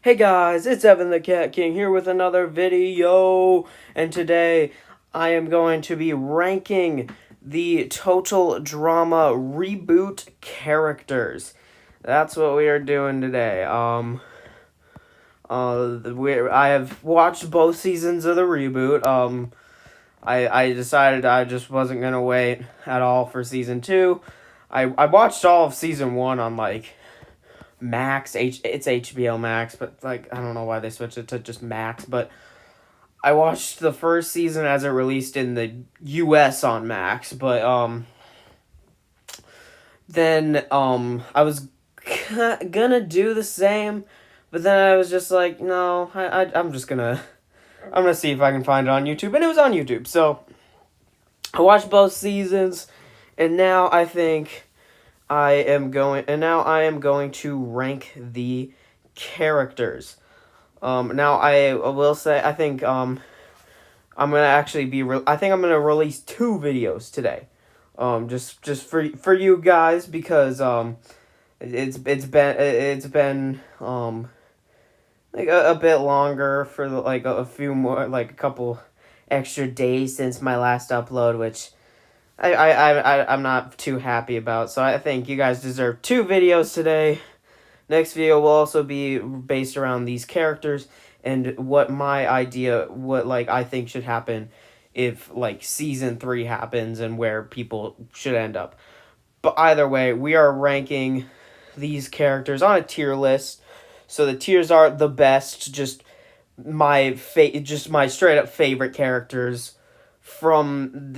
Hey guys, it's Evan the Cat King here with another video, and today I am going to be ranking the total drama reboot characters. That's what we are doing today. I have watched both seasons of the reboot. I decided I just wasn't gonna wait at all for season two. I watched all of season one on Max. It's HBO Max, but I don't know why they switched it to just Max. But I watched the first season as it released in the U.S. on Max. But then I was gonna do the same, but then I was just like, no, I'm gonna see if I can find it on YouTube, and it was on YouTube. So I watched both seasons, and now I am going to rank the characters. Now I will say I think I'm gonna I think I'm gonna release two videos today. Just for you guys because it's been like a bit longer for a few more like a couple extra days since my last upload, which I'm not too happy about. So I think you guys deserve two videos today. Next video will also be based around these characters and what I think should happen if season 3 happens and where people should end up. But either way, we are ranking these characters on a tier list. So the tiers are the best, just my straight up favorite characters from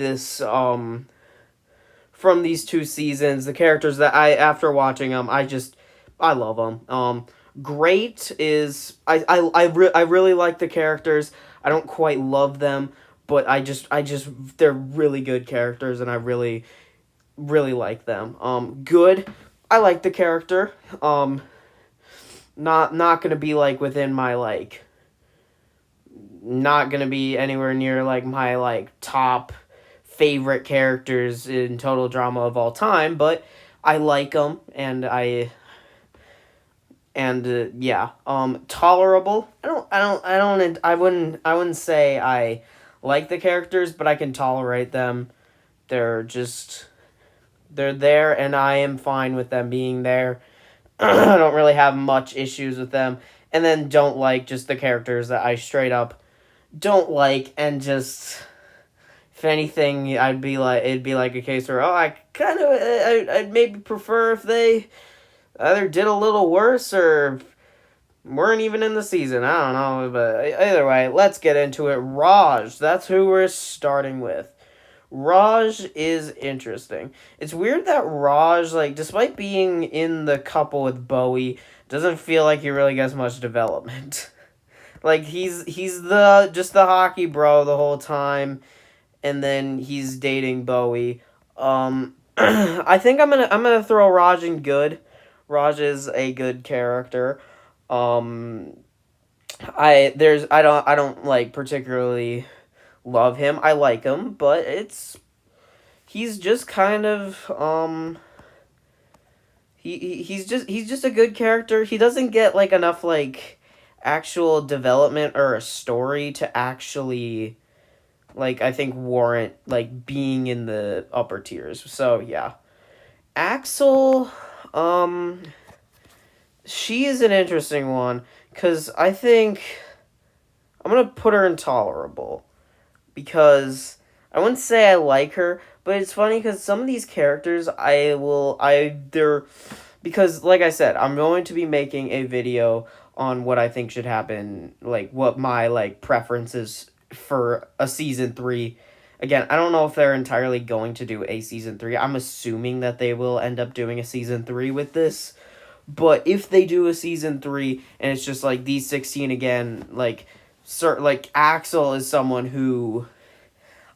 from these two seasons, the characters that after watching them, I love them. Great is I really like the characters. I don't quite love them, but they're really good characters, and I really like them. Good, I like the character. Not gonna be within my not gonna be anywhere near my top favorite characters in total drama of all time, but I like them, and yeah. Tolerable. I wouldn't say I like the characters, but I can tolerate them. They're just they're there, and I am fine with them being there. I don't really have much issues with them. And then don't like just the characters that I straight up don't like, and just if anything, it'd be like a case where I'd maybe prefer if they either did a little worse or weren't even in the season. I don't know, but either way, let's get into it. Raj, that's who we're starting with. Raj is interesting. It's weird that Raj, despite being in the couple with Bowie, doesn't feel like he really gets much development. He's the hockey bro the whole time, and then he's dating Bowie. I think I'm gonna throw Raj in good. Raj is a good character. I don't particularly love him. I like him, but he's just kind of he's just a good character. He doesn't get enough actual development or a story to actually I think warrant being in the upper tiers. So yeah. Axel, she is an interesting one because I think I'm gonna put her in tolerable because I wouldn't say I like her, but it's funny because some of these characters they're because like I said, I'm going to be making a video on what I think should happen, what my preferences for a season 3. Again, I don't know if they're entirely going to do a season 3. I'm assuming that they will end up doing a season 3 with this. But if they do a season 3 and it's just these 16 again, Axel is someone who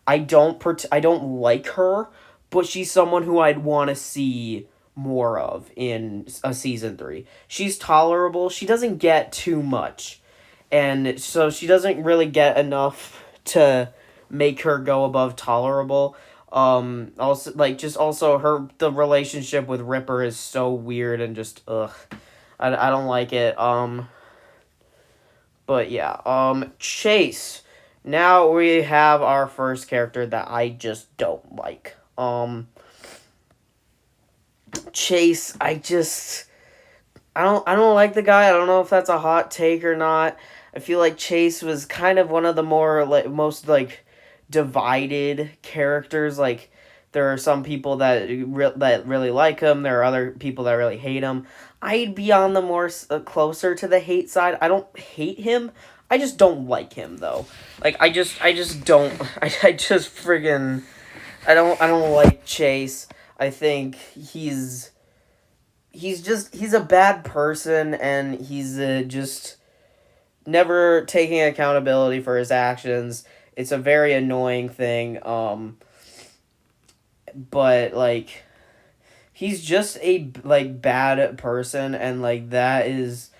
I don't like her, but she's someone who I'd want to see more of in a season 3. She's tolerable. She doesn't get too much. And so she doesn't really get enough to make her go above tolerable. Also the relationship with Ripper is so weird and just ugh. I don't like it. But yeah, Chase. Now we have our first character that I just don't like. Chase, I don't like the guy. I don't know if that's a hot take or not. I feel like Chase was kind of one of the more like most like divided characters. Like there are some people that really like him. There are other people that really hate him. I'd be on the more closer to the hate side. I don't hate him. I just don't like him though. Like I just don't. I just friggin' I don't like Chase. I think he's a bad person, and he's just never taking accountability for his actions. It's a very annoying thing. But like he's just a like bad person, and like that is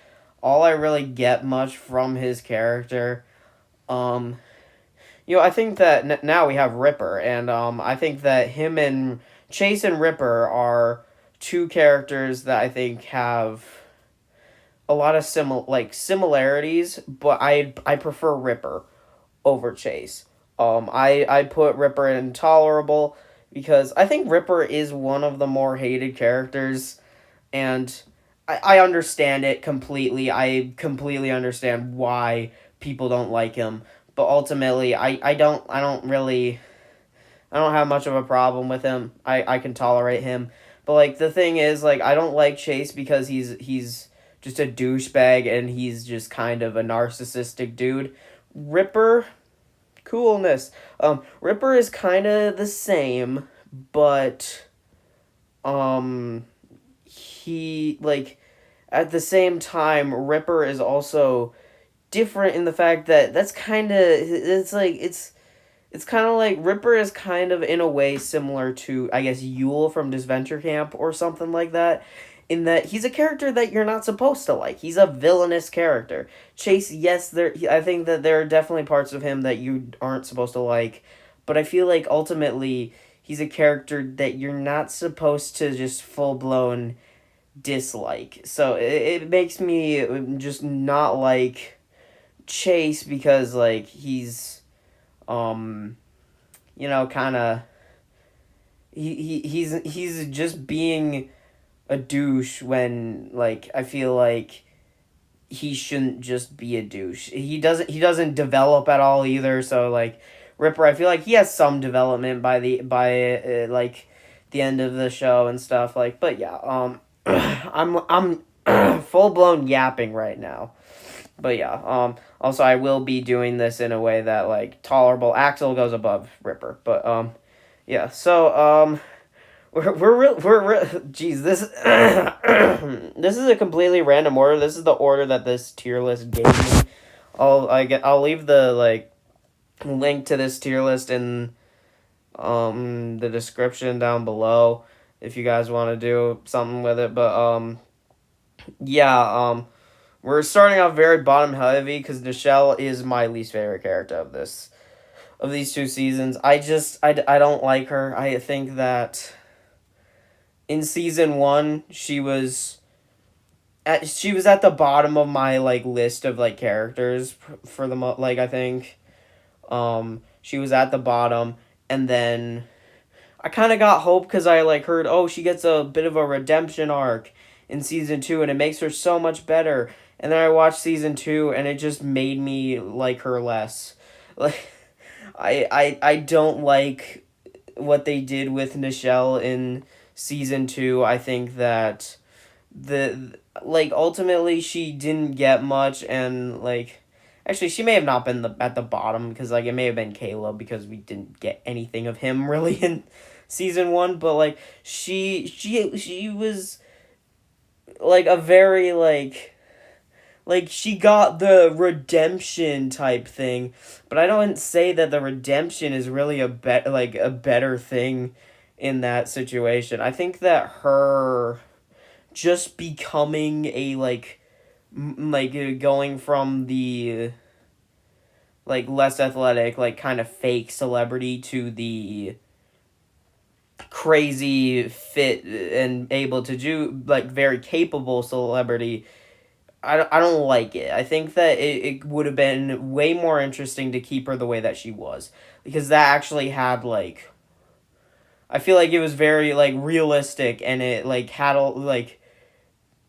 all I really get much from his character. Um, I think that now we have Ripper, and I think that him and Chase and Ripper are two characters that I think have a lot of similarities, but I prefer Ripper over Chase. I put Ripper in Intolerable because I think Ripper is one of the more hated characters, and I understand it completely. I completely understand why people don't like him, but ultimately I don't have much of a problem with him. I can tolerate him. But like the thing is, like I don't like Chase because he's just a douchebag, and he's just kind of a narcissistic dude. Ripper, coolness. Ripper is kind of the same, but he like at the same time Ripper is also different in the fact that that's kind of it's kind of like Ripper is kind of in a way similar to I guess Yule from Disventure Camp or something like that, in that he's a character that you're not supposed to like. He's a villainous character. Chase, yes, I think that there are definitely parts of him that you aren't supposed to like, but I feel like ultimately he's a character that you're not supposed to just full blown dislike. So it makes me just not like Chase because like um kind of he's just being a douche when like I feel like he shouldn't just be a douche. He doesn't develop at all either. So like Ripper, I feel like he has some development by like the end of the show and stuff like. But yeah, I'm full blown yapping right now. But yeah, also I will be doing this in a way that like tolerable. Axel goes above Ripper, but yeah. So geez, this this is a completely random order. This is the order that this tier list gave me. I'll leave the like link to this tier list in the description down below if you guys want to do something with it. But yeah, we're starting off very bottom heavy because Nichelle is my least favorite character of these two seasons. I don't like her. I think that in season 1 she was at the bottom of my like list of like characters for the like I think she was at the bottom, and then I kind of got hope because I like heard, oh, she gets a bit of a redemption arc in season 2 and it makes her so much better. And then I watched season 2 and it just made me like her less. Like I don't like what they did with Nichelle in season 2. I think that the like ultimately she didn't get much, and like actually she may have not been at the bottom because like it may have been Caleb because we didn't get anything of him really in season 1, but like she was like a very like she got the redemption type thing, but I don't say that the redemption is really a better thing in that situation. I think that her just becoming a going from the like less athletic, like kind of fake celebrity to the crazy fit and able to do like very capable celebrity I don't like it. I think that it would have been way more interesting to keep her the way that she was, because that actually had like, I feel like it was very like realistic, and it like had a like,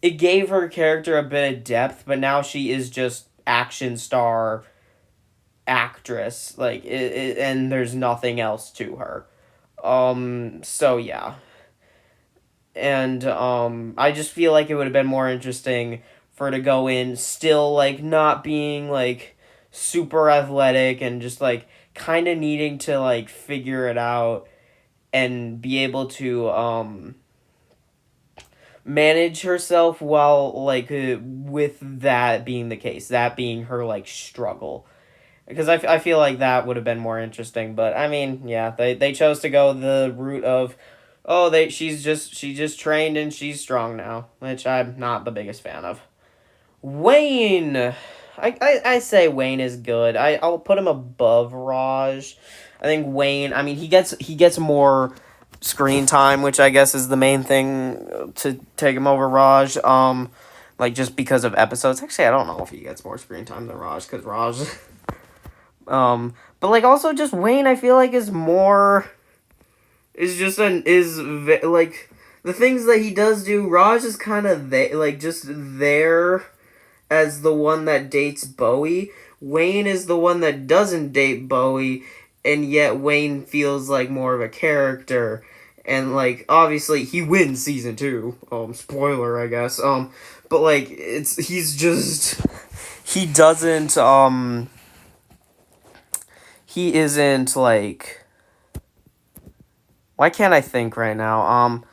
it gave her character a bit of depth, but now she is just action star actress, like and there's nothing else to her. So yeah. And I just feel like it would have been more interesting for her to go in still like not being like super athletic, and just like kind of needing to like figure it out and be able to manage herself while like with that being the case, that being her like struggle, because I feel like that would have been more interesting. But I mean, yeah, they chose to go the route of, oh, she just trained and she's strong now, which I'm not the biggest fan of. Wayne, I say Wayne is good. I'll put him above Raj. I think Wayne. I mean, he gets more screen time, which I guess is the main thing to take him over Raj. Like just because of episodes. Actually, I don't know if he gets more screen time than Raj, because Raj. But like also just Wayne, I feel like is more. Is just like the things that he does do. Raj is kind of like just there as the one that dates Bowie. Wayne is the one that doesn't date Bowie, and yet Wayne feels like more of a character. And like obviously he wins season 2. Spoiler, I guess. But like he's just he doesn't he isn't like, why can't I think right now?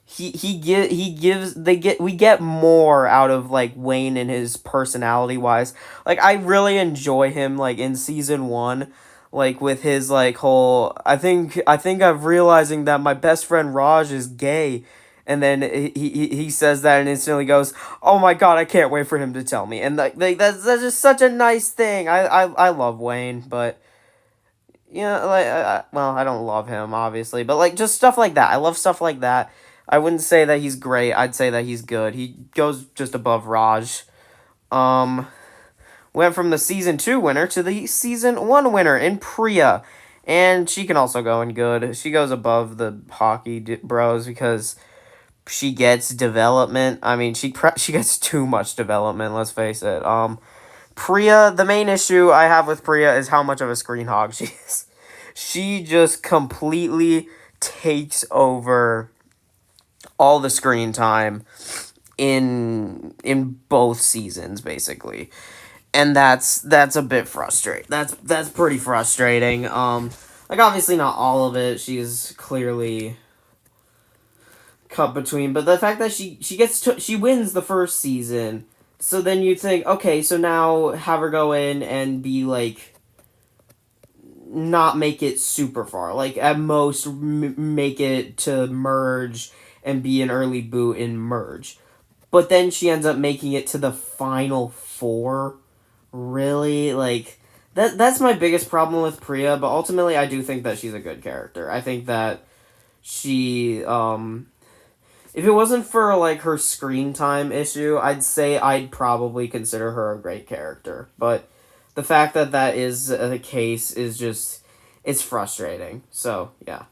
He gives we get more out of like Wayne and his personality wise. Like I really enjoy him like in season 1, like with his like whole I think I'm realizing that my best friend Raj is gay, and then he says that and instantly goes, "Oh my god, I can't wait for him to tell me." And like that's just such a nice thing. I love Wayne, but yeah, like well, I don't love him obviously, but like just stuff like that. I love stuff like that. I wouldn't say that he's great. I'd say that he's good. He goes just above Raj. Um, went from the season 2 winner to the season 1 winner in Priya, and she can also go in good. She goes above the hockey bros because she gets development. I mean, she gets too much development. Let's face it. Priya, the main issue I have with Priya is how much of a screen hog she is. She just completely takes over all the screen time in both seasons basically. And that's a bit frustrating. That's pretty frustrating. Like obviously not all of it. She's clearly cut between, but the fact that she wins the first season, so then you think, okay, so now have her go in and be like, not make it super far, like at most make it to merge and be an early boot in merge, but then she ends up making it to the final 4. Really, like that's my biggest problem with Priya. But ultimately I do think that she's a good character. I think that she if it wasn't for like her screen time issue, I'd say I'd probably consider her a great character. But the fact that that is the case is just, it's frustrating. So yeah.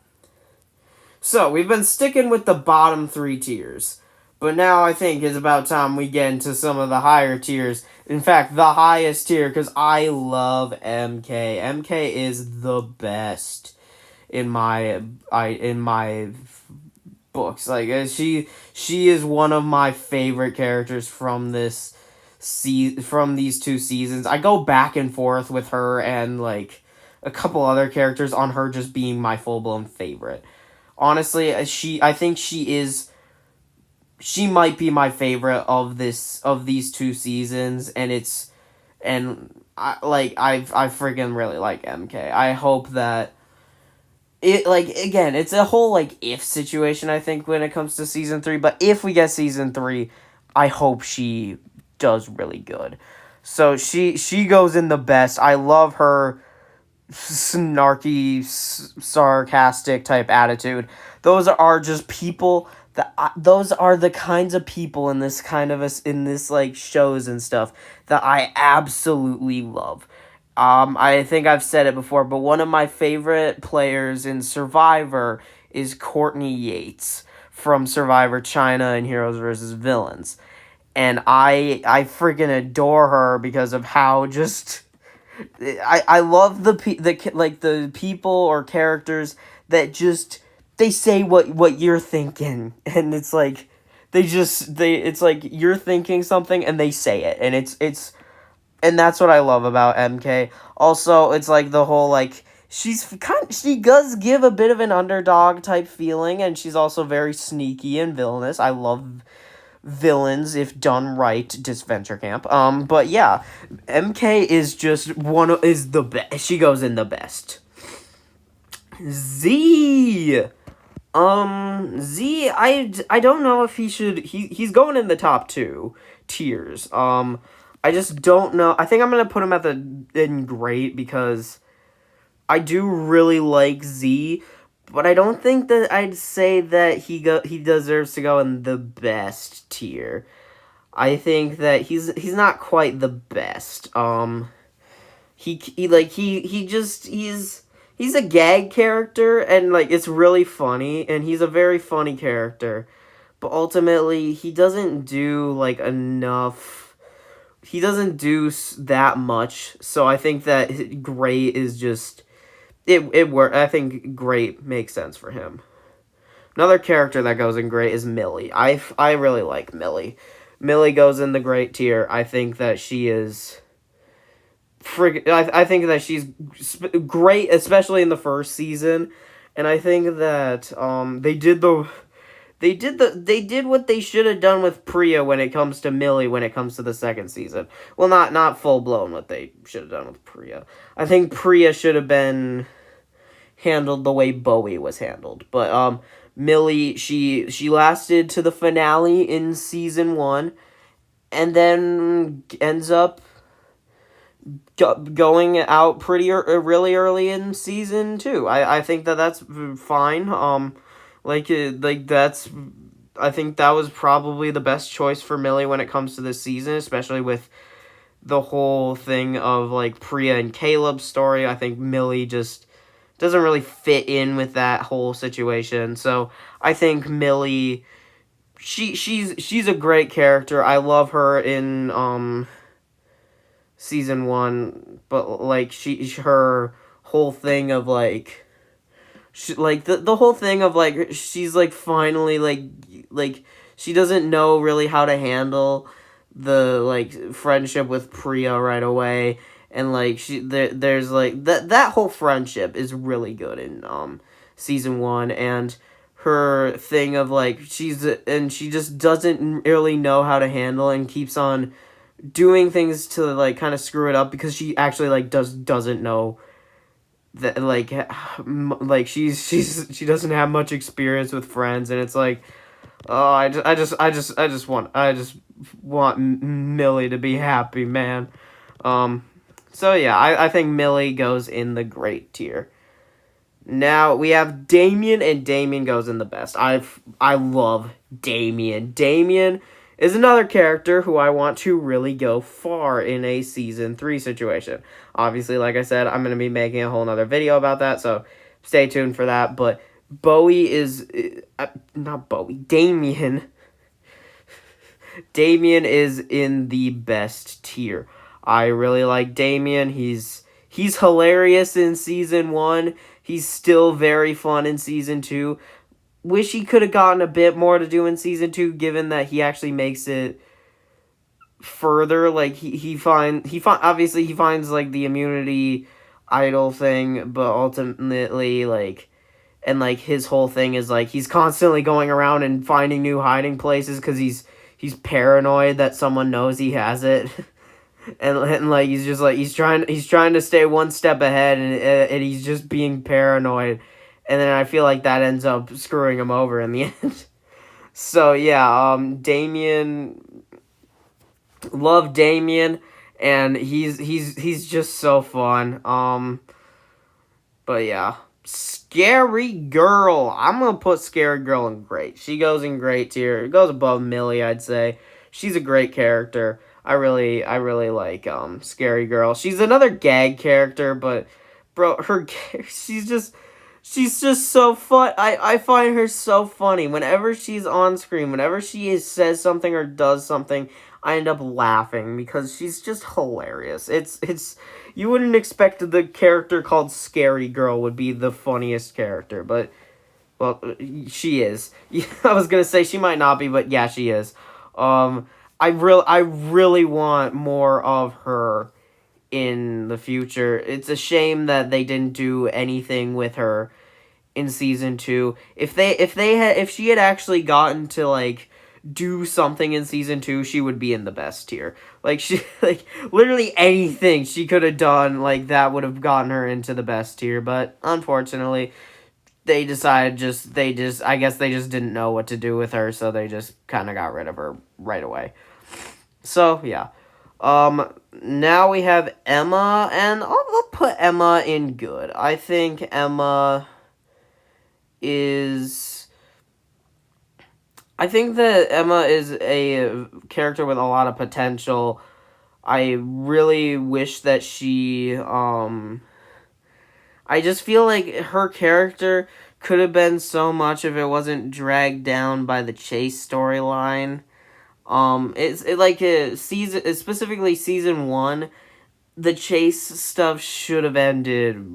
So we've been sticking with the bottom 3 tiers, but now I think it's about time we get into some of the higher tiers. In fact, the highest tier, because I love MK. MK is the best in my books. Like she is one of my favorite characters from from these 2 seasons. I go back and forth with her and like a couple other characters on her just being my full-blown favorite. Honestly, I think she might be my favorite of these 2 seasons, and I freaking really like MK. I hope that it, like, again, it's a whole like if situation, I think, when it comes to season 3, but if we get season 3, I hope she does really good. So she goes in the best. I love her snarky, sarcastic type attitude. Those are just people those are the kinds of people in this kind of in this like shows and stuff that I absolutely love. I think I've said it before, but one of my favorite players in Survivor is Courtney Yates from Survivor China and Heroes versus Villains. And I freaking adore her because of how just I love the people or characters that just they say what you're thinking, and it's like it's like you're thinking something and they say it, and it's and that's what I love about MK. Also, it's like the whole like she does give a bit of an underdog type feeling, and she's also very sneaky and villainous. I love villains if done right, Disventure Camp. But yeah, MK is just is the best. She goes in the best. Z. I don't know if he's going in the top 2 tiers. I just don't know. I think I'm gonna put him in great because I do really like Z, but I don't think that I'd say that he deserves to go in the best tier. I think that he's not quite the best. He's a gag character, and like it's really funny, and he's a very funny character, but ultimately he doesn't do like enough. He doesn't do that much, so I think that great is just it work. I think great makes sense for him. Another character that goes in great is Millie. I really like Millie. Millie goes in the great tier. I think that she is I think that she's great, especially in the first season, and I think that they did what they should have done with Priya when it comes to Millie when it comes to the second season. Well, not full blown what they should have done with Priya. I think Priya should have been handled the way Bowie was handled, but Millie she lasted to the finale in season 1, and then ends up going out really early in season 2. I think that's fine. That's I think that was probably the best choice for Millie when it comes to this season, especially with the whole thing of like Priya and Caleb's story. I think Millie just doesn't really fit in with that whole situation. So I think Millie she's a great character. I love her in season 1, but like her whole thing of like the whole thing of like she's like finally like she doesn't know really how to handle the like friendship with Priya right away, and like there's like that whole friendship is really good in season 1, and her thing of like she just doesn't really know how to handle and keeps on doing things to like kind of screw it up because she actually like doesn't know that like she doesn't have much experience with friends, and it's like I just want Millie to be happy, man. So yeah, I think Millie goes in the great tier. Now we have Damien, and Damien goes in the best. I love Damien. Damien is another character who I want to really go far in a season 3 situation. Obviously, like I said, I'm going to be making a whole nother video about that, so stay tuned for that. But Damien. Damien is in the best tier. I really like Damien. He's hilarious in season 1. He's still very fun in season 2. Wish he could have gotten a bit more to do in season 2, given that he actually makes it further. Like obviously he finds like the immunity idol thing, but ultimately like, and like his whole thing is like he's constantly going around and finding new hiding places because he's paranoid that someone knows he has it. And like he's just like he's trying to stay one step ahead, and he's just being paranoid, and then I feel like that ends up screwing him over in the end. So yeah, Damien, love Damien, and he's just so fun. But yeah, Scary Girl. I'm gonna put Scary Girl in great. She goes in great tier. It goes above Millie, I'd say. She's a great character. I really like Scary Girl. She's another gag character, but bro, she's just so fun. I find her so funny. Whenever she's on screen, whenever says something or does something, I end up laughing because she's just hilarious. It's you wouldn't expect the character called Scary Girl would be the funniest character, but well, she is. I was gonna say she might not be, but yeah, she is. I really want more of her in the future. It's a shame that they didn't do anything with her in season 2. If she had actually gotten to like do something in season 2, she would be in the best tier. Like she like literally anything she could have done like that would have gotten her into the best tier, but unfortunately they decided I guess they just didn't know what to do with her, so they just kind of got rid of her right away. So, yeah. Now we have Emma, and I'll put Emma in good. I think Emma is... I think that Emma is a character with a lot of potential. I really wish that I just feel like her character could have been so much if it wasn't dragged down by the Chase storyline. Specifically season 1, the Chase stuff should have ended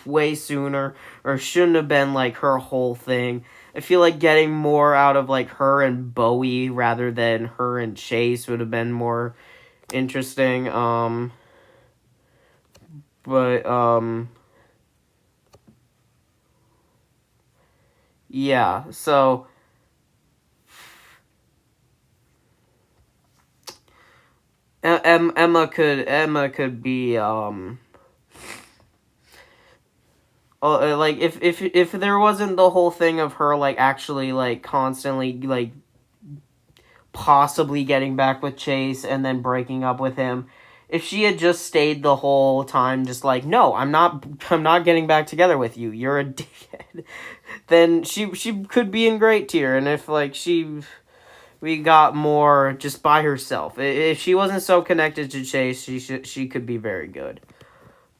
way sooner, or shouldn't have been like her whole thing. I feel like getting more out of like her and Bowie rather than her and Chase would have been more interesting. But yeah, so Emma could be like if there wasn't the whole thing of her like actually like constantly like possibly getting back with Chase and then breaking up with him, if she had just stayed the whole time just like, no, I'm not getting back together with you, you're a dickhead, then she could be in great tier. And if like we got more just by herself, if she wasn't so connected to Chase, she could be very good.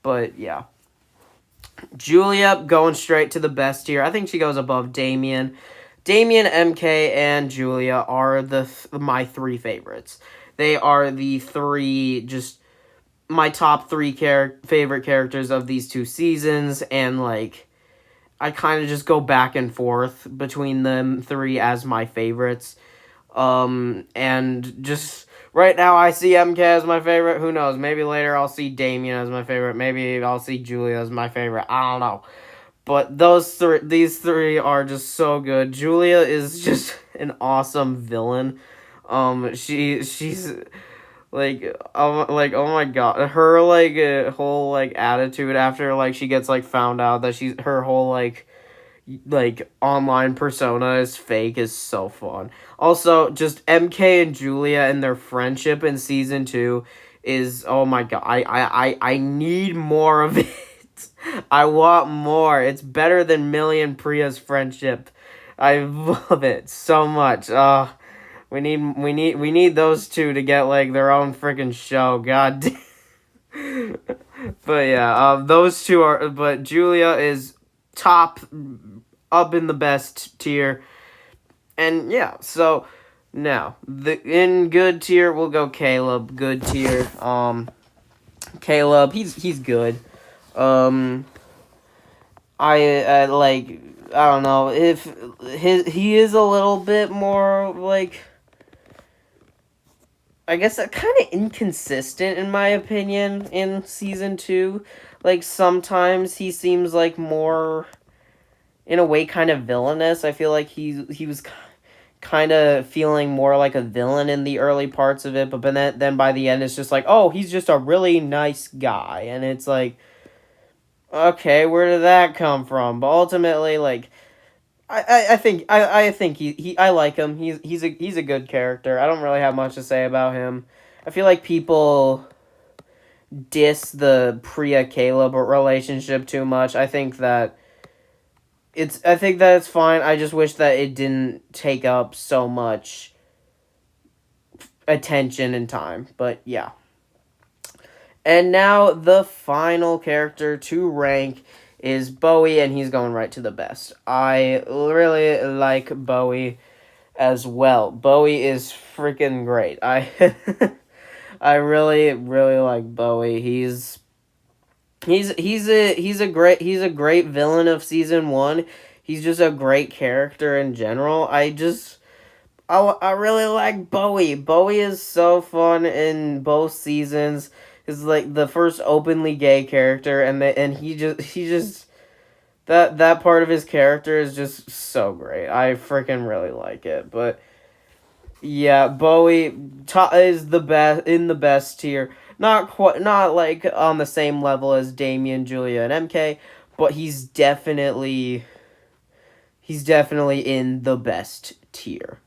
But yeah, Julia going straight to the best tier. I think she goes above Damien. Damien, MK, and Julia are my 3 favorites. They are the 3 just my top 3 favorite characters of these 2 seasons, and like I kind of just go back and forth between them 3 as my favorites. And just right now I see MK as my favorite. Who knows? Maybe later I'll see Damien as my favorite. Maybe I'll see Julia as my favorite. I don't know. But these 3 are just so good. Julia is just an awesome villain. She's oh my god, her like whole like attitude after like she gets like found out that her whole like online persona is fake is so fun. Also, just MK and Julia and their friendship in season 2 is, oh my god, I need more of it. I want more. It's better than Millie and Priya's friendship. I love it so much. We need those 2 to get like their own freaking show. God damn. But yeah, those 2 are. But Julia is top, up in the best tier, and yeah. So now in good tier we'll go Caleb. Good tier. Caleb, he's good. I like, I don't know if he is a little bit more like, I guess, kind of inconsistent in my opinion in season 2. Like sometimes he seems like more, in a way, kind of villainous. I feel like he was kind of feeling more like a villain in the early parts of it, but then by the end it's just like, oh, he's just a really nice guy, and it's like, okay, where did that come from? But ultimately, like, I think I like him. He's a good character. I don't really have much to say about him. I feel like people diss the Priya Caleb relationship too much. I think that I think that's fine. I just wish that it didn't take up so much attention and time. But yeah. And now the final character to rank is Bowie, and he's going right to the best. I really like Bowie as well. Bowie is freaking great. I really like Bowie. He's a great villain of season 1. He's just a great character in general. I really like Bowie. Bowie is so fun in both seasons. He's like the first openly gay character, and he just that part of his character is just so great. I freaking really like it. But yeah, Bowie is the best in the best tier. Not like on the same level as Damien, Julia, and MK, but he's definitely in the best tier.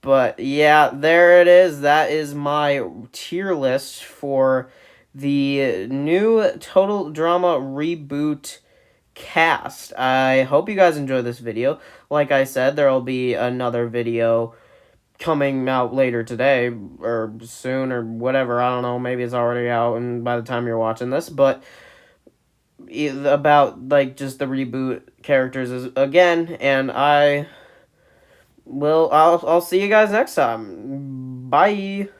But yeah, there it is. That is my tier list for the new Total Drama Reboot cast. I hope you guys enjoyed this video. Like I said, there will be another video coming out later today or soon or whatever. I don't know. Maybe it's already out and by the time you're watching this, but about like just the reboot characters again, and I'll see you guys next time. Bye.